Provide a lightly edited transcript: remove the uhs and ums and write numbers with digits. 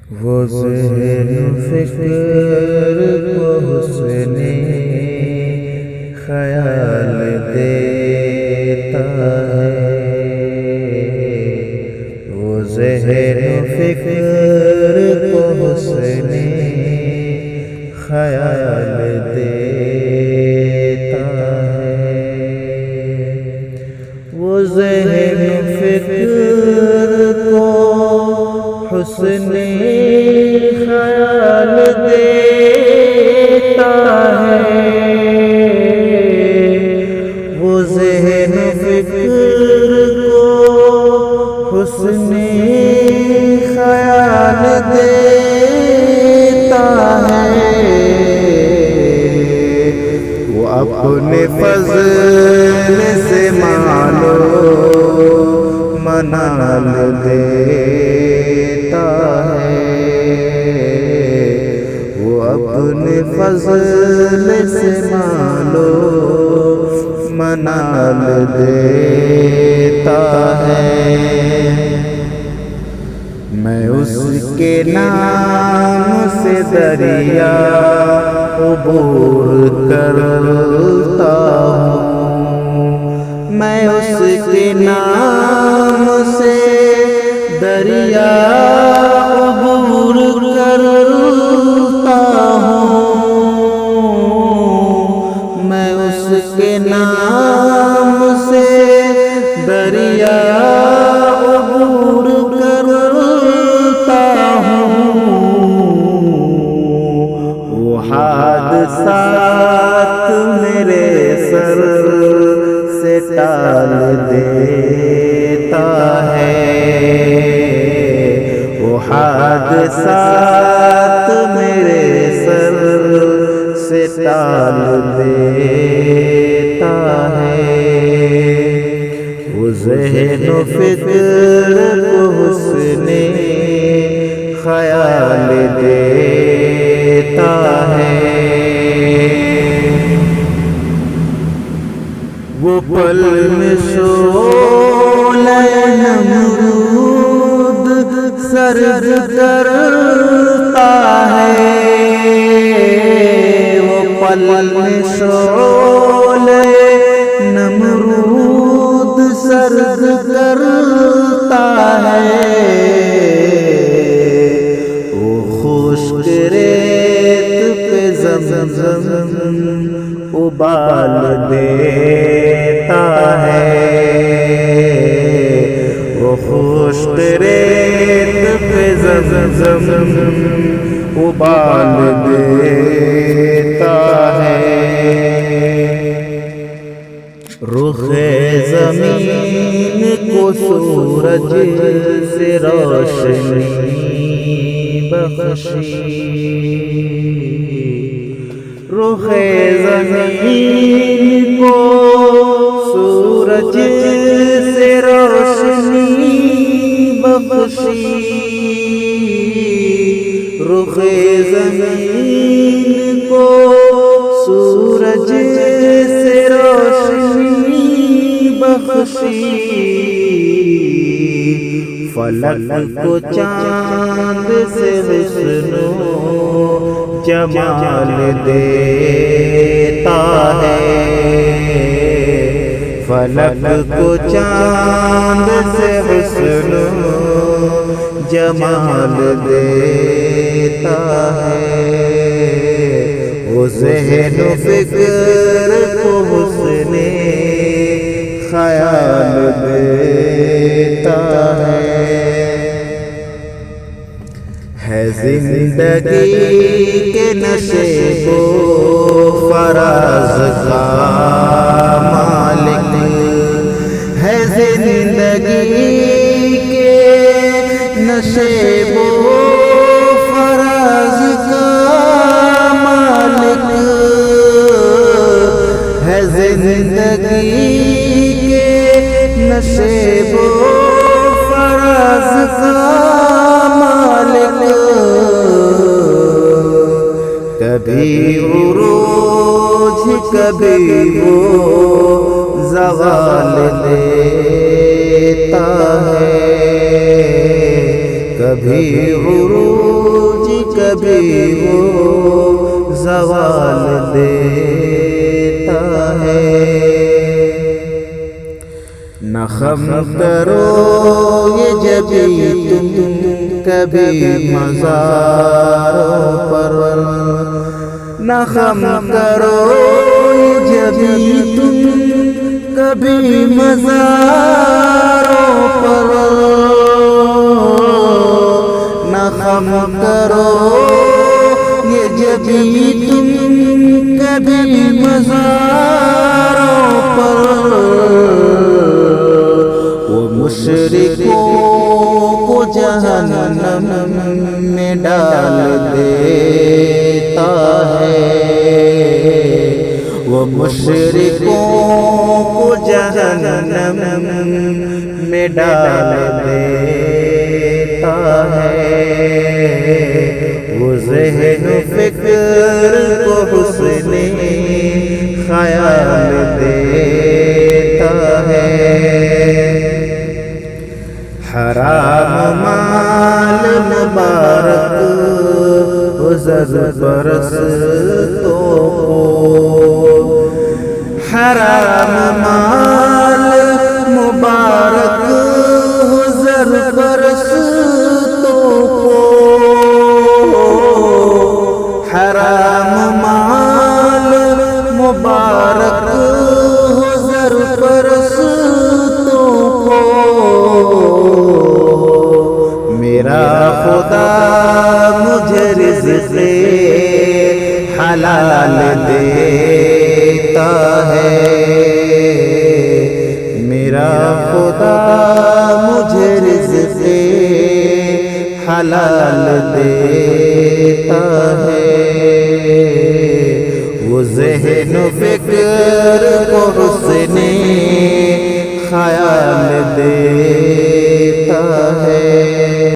وہ ذہن فکر کو حسن خیال دیتا ہے، وہ ذہن فکر کو حسن خیال دیتا ہے، وہ ذہن فکر کو حسن خیال دیتا ہے، وہ ذہن فکر کو حسن خیال دیتا ہے، وہ اپنے فضل سے مالو منال دیتا ہے، وہ اپنے فضل سے مالو منال دیتا ہے، میں اس کے نام سے دریا عبور کرتا ہوں، میں اس کے نام سے دریا عبور کرتا ہوں، میں اس کے نام سے دریا عبور کرتا ہوں، وہ حادثات میرے سر سے ٹال دیتا ہے، وہ حادثات میرے سر سے ٹال دیتا ہے، وہ ذہن و فکر کو حسن خیال دیتا ہے، وہ پل میں شعلہ نمرود سرد کرتا ہے، وہ پل میں شعلہ نمرود سرد کرتا ہے، وہ خشک ریت پہ زمزم ابال دیتا ہے، وہ خشک ریت پہ زمزم ابال دیتا ہے، رخ زمین کو سورج سے روشنی بخشی، رخ زمین کو سورج سے روشنی بخشی، رخ زمین کو سورج سے روشنی بخشی، فلک کو چاند سے حسن و جمال دیتا ہے، فلک کو چاند سے حسن و جمال دیتا ہے، وہ ذہن و فکر کو حسن خیال دیتا ہے زندگی کے نشے کو فراز کا مالک ہے، زندگی کے نشے کو فراز کا مالک ہے، زندگی کے نشے کو فراز کا مالک، کبھی عروج کبھی وہ زوال دیتا ہے، کبھی عروج کبھی وہ زوال دیتا ہے۔ نہ خم کرو یہ جبھی تم کبھی مزاروں پر، نہ خم کرو یہ جبھی تم کبھی مزاروں پر، نہ خم کرو یہ جبھی تم کبھی مزاروں پر۔ وہ مشرکوں کو جہنم میں ڈال دیتا ہے، وہ مشرکوں کو جہنم میں ڈال دیتا ہے۔ وہ ذہن و فکر کو حسن خیال دیتا ہے۔ حرام مال مبارک زر پرستوں کو، حرام مال مبارک زر پرستوں کو، حرام مال مبارک زر پرستوں کو۔ میرا خدا مجھے رزق حلال دیتا ہے، میرا خدا مجھے رزق حلال دیتا ہے۔ وہ ذہن و فکر کو حسن خیال دیتا ہے۔